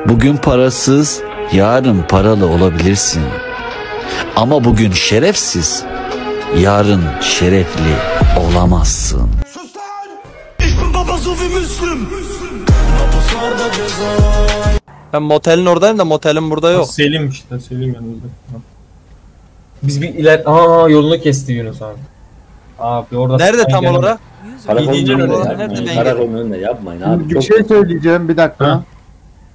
Bugün parasız, yarın paralı olabilirsin. Ama bugün şerefsiz, yarın şerefli olamazsın. Sus lan! Ich bin Baba Sofi Müslüm. Ben motelin oradayım da motelin burada yok. Selim işte, Selim yanımızda. Biz bir yolunu kesti Yunus abi. Abi orada Nerede tam olarak? Karakolun Gidince önünde öyle. yapmayın. Nerede Karakolun önünde yapmayın abi. Bir Çok şey söyleyeceğim bir dakika. Ha.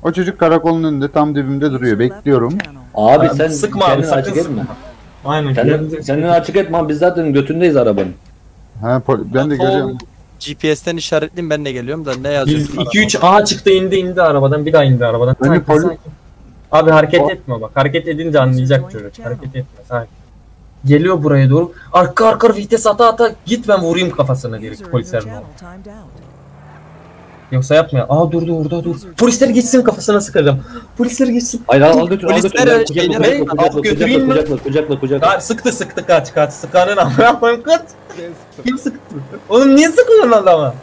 O çocuk karakolun önünde tam dibimde duruyor. Bekliyorum. abi sen sıkma abi, kendini sakın açık etme. sıkma. Aynen. Kendini açık etme. Biz zaten götündeyiz arabanın. Ben de görüyorum. GPS'ten işaretliyim, ben de geliyorum da ne yazıyor? Biz 2-3 çıktı, indi arabadan, bir daha indi arabadan. Beni Sakin, polis- sakin. Abi hareket etme bak. Hareket edince anlayacak çocuk. Hareket etme, sakin. Geliyor buraya doğru. Arka vites ata git, ben vurayım kafasına direkt polislerin orada. Yoksa yapma. Durdu orada dur. Polisler geçsin, kafasına sıkacağım. Polisler geçsin. Hayır al götür al Polisler götür. şeyleri- götüreyim mi? Kucakla. Sıktı kaç. Sıkanın amına koyayım kaç. Kim sıktı? Oğlum niye sıkıyorsun adama?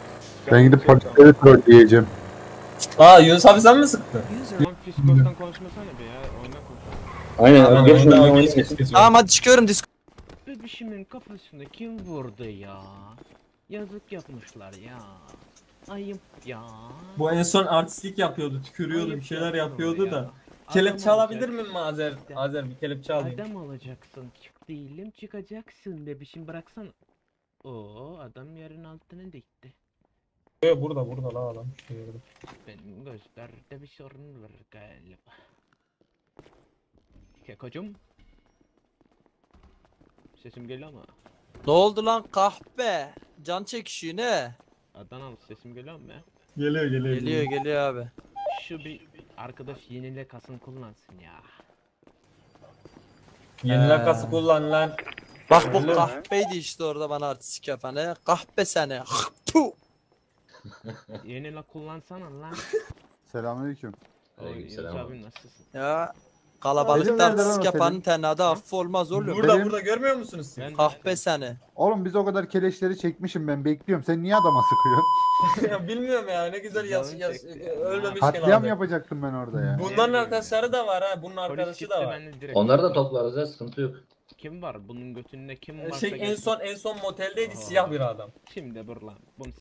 Ben gidip polisleri trolleyeceğim. Yunus abi sen mi sıktın? Fiskos'tan konuşmasana be ya, oyuna konuş. Aynen Tamam, geç oyunda önüne geç. Tamam hadi çıkıyorum disko. Bebişimin kafasına kim vurdu ya? Yazık yapmışlar ya. Ayıp ya. Bu en son artistlik yapıyordu, tükürüyordu, bir şeyler yapıyordu da. Adam Kelepçe alabilir miyim olacaksın. Azer bir kelepçe alayım. Adam olacaksın. Çık değilim, çıkacaksın bebişim, bıraksana. Oo, adam yerin altına dikti. Burada la adam. Benim gözlerde bir sorun var galiba. Kekocuğum. Sesim geliyor mu? Ne oldu lan kahpe? Can çekişiyor ne? Adanalı sesim geliyor mu ya? Geliyor abi. Şu bir arkadaş yenile kasın kullansın ya. Yeniler kası kullan lan. Bak bu kahpeydi işte orada bana artistik yapan he. Kahpe seni. Puh. Yenile kullansana lan. Selamünaleyküm. Aleykümselam Yunus abi. abi nasılsın? Ya Benim kalabalıkta nereden artistik lan o yapanın senin? tenada affı olmaz oğlum. Burada görmüyor musunuz siz? Ben- Kahpe seni. Oğlum biz o kadar keleşleri çekmişim ben bekliyorum. Sen niye adama sıkıyorsun? Ya bilmiyorum ya, ne güzel ölmemiş Katliam yapacaktım ben orada ya. Bunların arkadaşları da var ha, bunun Polis arkadaşı çıktı, da var. ben de direkt- Onları da toplarız ya, sıkıntı yok. Kim var? Bunun götünde kim varsa En son moteldeydi, siyah bir adam. Şimdi dur lan. Bunu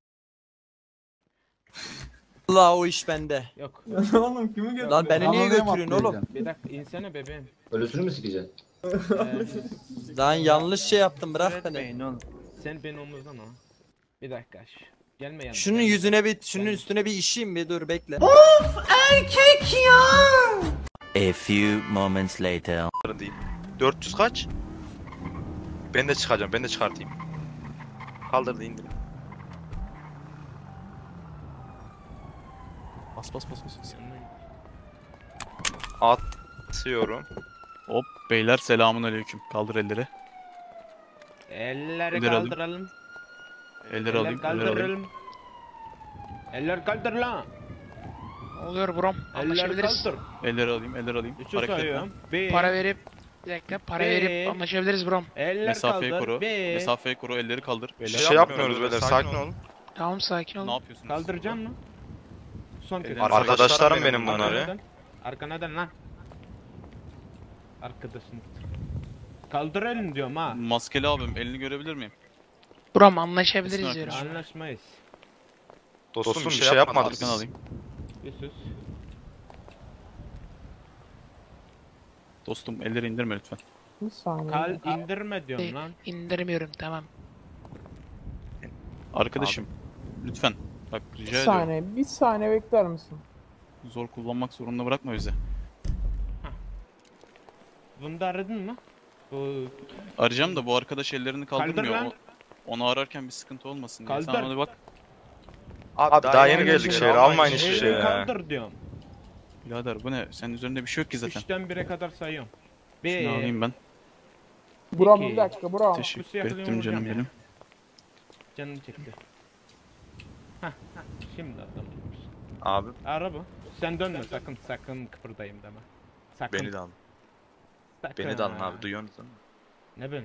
Allah o iş bende. yok. Oğlum kimi görüyorsun? Lan beni niye Anadolu'ya mı götürüyorsun oğlum? atlayacaksın? Bir dakika insene bebeğim. Ölüsünü mü sikeceksin? Lan yanlış şey yaptım, bırak beni. Sen beni omuzlama. Bir dakika. Gelme yanıma. Şunun yüzüne bir, şunun üstüne bir işeyim bir, dur bekle. A few moments later. Değil. 400 kaç? Ben de çıkacağım, ben de çıkartayım. Kaldır da indir. Bas. Atıyorum. Hop beyler selamun aleyküm. Kaldır elleri. Elleri Elleri alayım. kaldıralım. Elleri alayım. Elleri alayım. kaldıralım. Eller kaldır lan. Oluyor Brom. Eller Anlaşabiliriz. kaldır. Elleri alayım. Elleri alayım. Üçü Hareket etme. sayıyorum. Bir. Para verip bir dakika para verip Ee? anlaşabiliriz Brom. Eller Mesafeyi kaldır. koru. Bir. Mesafeyi koru. Elleri kaldır. Bir Beyler. şey yapmıyoruz beyler, sakin olun. Tamam sakin Ne ol. yapıyorsunuz? Kaldıracaksın mı? Son kez. Arkadaşlarım benim bunları. Arkana dön lan. Arkadaşın. Kaldır elini diyorum ha. Maskeli abim elini görebilir miyim? Brom anlaşabiliriz Kesin diyorum. Anlaşmayız. Dostum bir şey yapmadık Arkan biz. alayım. Bir sus. Dostum elleri indirme lütfen. İndirme diyorum lan. İndirmiyorum tamam. Arkadaşım. Lütfen. Bak rica ediyorum. Bir saniye bekler misin? Zor kullanmak zorunda bırakma bizi. Bunu da aradın mı? Bu Arayacağım da bu arkadaş ellerini kaldırmıyor. lan. Onu ararken bir sıkıntı olmasın diye. Sen Kaldır. ona bir bak. Abi daha yeni geldik şehre, almayın hiçbir şey elini ya. kaldır diyorum. Birader bu ne? Senin üzerinde bir şey yok ki zaten. 3'ten 1'e kadar sayıyorum. Şunu alayım ben. Buram İki. bir dakika Buram. Teşekkür siyahlığı ettim canım vuracağım ya. benim. Canını çekti. Hah, şimdi adam olmuş. Abi Araba. Sen dönme sakın kıpırdayım deme. Sakın. beni de alın. sakın Beni de alın ha. abi, duyuyorsunuz değil mi? Ne ben?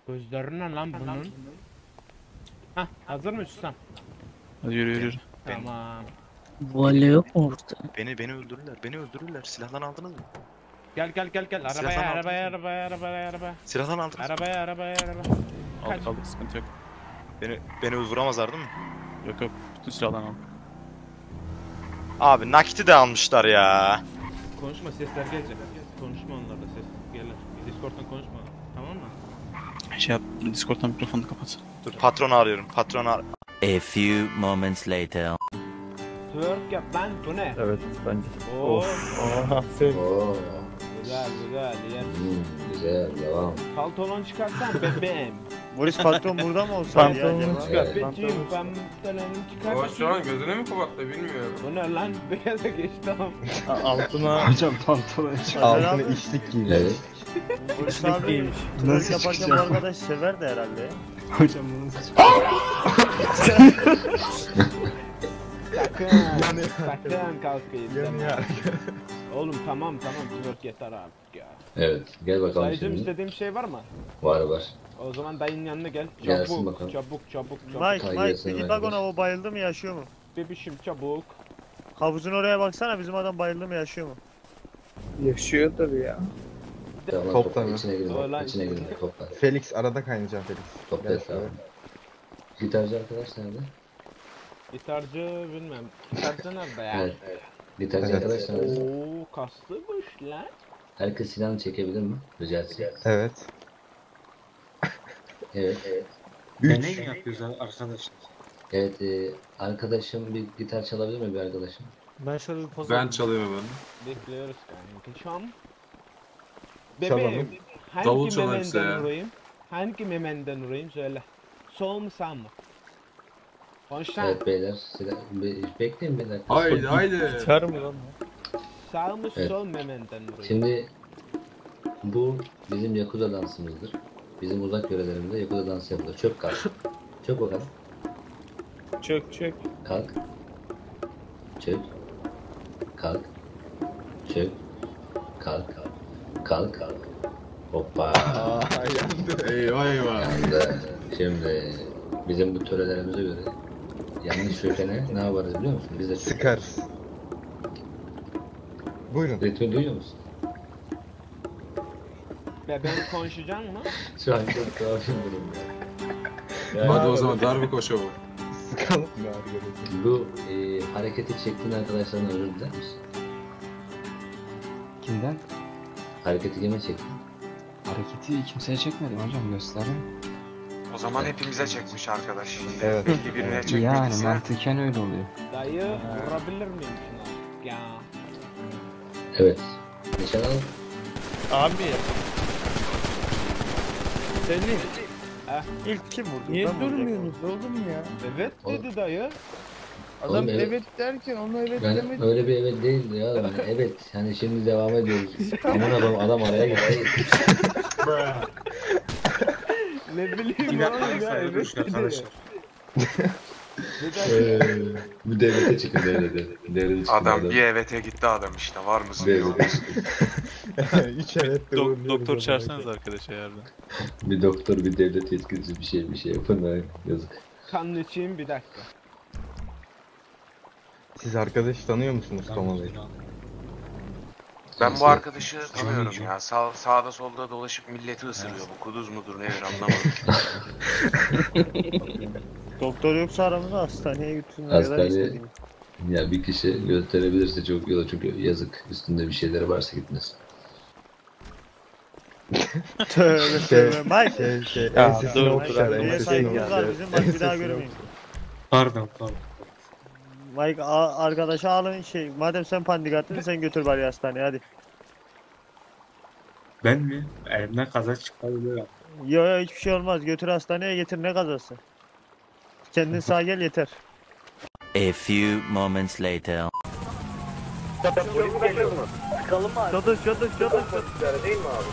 Gözlerine lan bunun. Hah, hazır mı Hüsam? Hadi yürü. Tamam. Vale yok mu orada? Beni öldürürler. Beni öldürürler. Silahdan aldınız mı? Gel. Silahdan Arabaya, aldınız mı? arabaya. Silahdan aldınız mı? Arabaya. Aldık aldık sıkıntı yok. Beni vuramazlar değil mi? Yok bütün silahdan al. Abi nakiti de almışlar ya. Konuşma, sesler gelecek. Konuşma onlarla, ses gelir. Discord'dan konuşma. Tamam mı? Şey yap, Discord'dan mikrofonu kapat. Dur patronu arıyorum. A few moments later. Twerk yap lan, bu ne? Evet bence. Oo, Aferin. Oo. güzel. Yer. Güzel devam. Pantolon çıkarsan bebeğim. Boris patron burada mı olsaydı ya Pantolonu acaba? çıkar. Bebeğim, pantolonu çıkar. Ama şu an gözüne mi kapattı bilmiyorum. Bu ne lan? Beyaza geçti tamam. Altına Hocam pantolon altına içlik giymiş. Evet. Boris abi twerk yaparken bu arkadaş sever de herhalde. Hocam bunu Sakın kalkayım. Oğlum tamam twerk yeter artık ya. Evet. Gel bakalım Dayıcım şimdi. istediğim şey var mı? Var. O zaman dayının yanına gel. Gelsin bakalım. Çabuk. Mike bir git bak ona, o bayıldı mı yaşıyor mu? Bebişim çabuk. Havuzun oraya baksana, bizim adam bayıldı mı yaşıyor mu? Yaşıyor tabii ya. Tamam, Topla mı? İçine girme. Öyle. İçine girme. Topla. Felix arada kaynayacağım Felix. Topla etrafı. Gitarcı arkadaş nerede? Gitarcı bilmem. Gitarcı nerede ya? Evet. Gitarcı arkadaş nerede? Oo kaslıymış lan. Herkes silahını çekebilir mi? Rica etsem. Evet. Evet. Ne yapıyoruz arkadaşlar? Evet. Arkadaşım bir gitar çalabilir mi bir arkadaşım? Ben şöyle bir poz Ben çalıyorum ben. Bekliyoruz kankam. Çalalım. Bebeğim Davul hangi çalar bize memenden ya. vurayım? Hangi memenden vurayım söyle. Sol mu sağ mı? Konuşsana. Evet beyler. Bekleyin bir dakika. Haydi. Çıkar mı lan? Sağ mı Evet. sol memenden vurayım? Şimdi bu bizim Yakuza dansımızdır. Bizim uzak yörelerimizde Yakuza dansı yapılır. Çök kalk. Çök bakalım. Çök. Kalk. Çök. Kalk. Çök. Kalk. Kalk. Hoppa. Eyvah. Yandı. Şimdi bizim bu törelerimize göre yanlış çökene ne yaparız biliyor musun? Biz de Sıkarız. Buyurun. Ritmi duyuyor musun? Bebeğim konuşacak mı? Şu an çok tuhaf bir durum ya. Hadi o zaman darbe koşalım. Sıkalım. Bu hareketi çektiğin arkadaşlarına özür diler misin? Kimden? Hareketi kime çektin? Hareketi kimseye çekmedim hocam, gösterdim. O zaman hepimize çekmiş arkadaş. Evet. Birine Yani mantıken öyle oluyor. Dayı vurabilir miyim şuna? Ya. Evet. Nişan al. Abi. Senin İlk kim vurdu? niye Ben vuracağım. durmuyorsunuz oğlum ya? Evet Oğlum. dedi dayı. Adam Oğlum, evet derken ona evet Yani demedi. öyle bir evet değildi ya. Yani evet. Yani şimdi devam ediyoruz. Aman adam araya gitti. Ne bileyim oğlum ya evet dedi. Bu devlete çıkın devlete. Devlete çıkın. Adam bir evete gitti adam işte. Var mısın yok Devlete musun? çıkın. Üç evet de Doktor çağırsanız arkadaşa yardım. Bir doktor, bir devlet yetkilisi bir şey yapın da yazık. Kan içeyim bir dakika. Siz arkadaşı tanıyor musunuz Toma Bey? Ben bu arkadaşı tanıyorum ya. Sağda solda dolaşıp milleti ısırıyor. Bu kuduz mudur nedir anlamadım. Doktor yoksa aramızda hastaneye götürsünler ya da Hastane istediğin. ya bir kişi gösterebilirse çok iyi olur çünkü yazık üstünde bir şeyleri varsa gitmesin. Tövbe. Mike. Ensesine Mike, oturar. buraya Ensesine saygımız var oturar. bizim, bak bir daha görmeyeyim. Pardon. Mike arkadaşa alın madem sen pandik attın sen götür bari hastaneye hadi. Ben mi? Elimden kaza çıkabilir. Yo hiçbir şey olmaz, götür hastaneye, getir, ne kazası. Kendin sağ gel yeter. A few moments later. Çatış. Değil mi abi?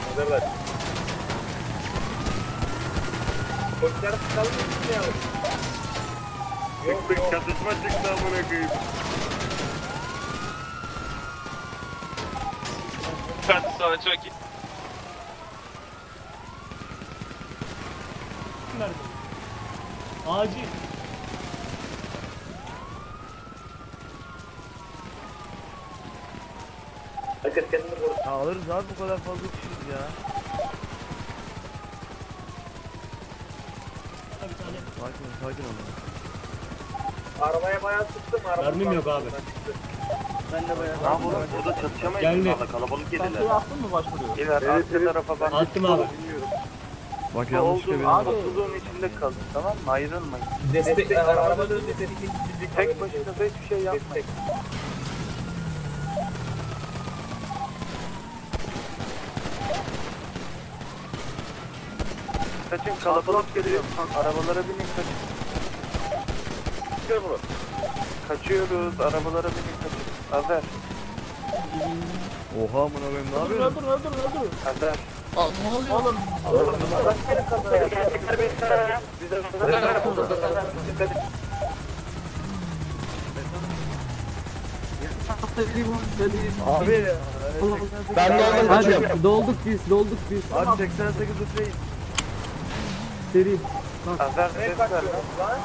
Hazırlar. Polisler sıkalım mı tutmayalım? Yok. Çatışma çıktı amına koyayım. Kaç sana çok iyi. Acil. Ya alırız abi bu kadar fazla kişiyiz ya. Sakin ol. Arabaya bayağı sıktım. Mermim yok abi. Ben de bayağı. Ne yapalım? Burada çatışamayız. Geldi. Kalabalık gelirler. Sen attın mı başvuruyor? Evet, arka tarafa ben. Attım abi. Bak yanlışlıkla benim. Abi tuzun içinde kalın, tamam mı? Ayrılmayın. Destek arabada Tek başına da hiçbir şey yapmayın. Kaçın, kalabalık geliyor. Arabalara binin, kaçın. Gel bunu. Kaçıyoruz, arabalara binin, kaçın. Haber. Oha amına koyayım, ne yapıyorsun? Öldür. Haber. Ne oluyor? Oğlum. Abi. Ben de aldım. Hadi dolduk biz. Abi 88 üfleyin. Seri. Haber ses ver lan.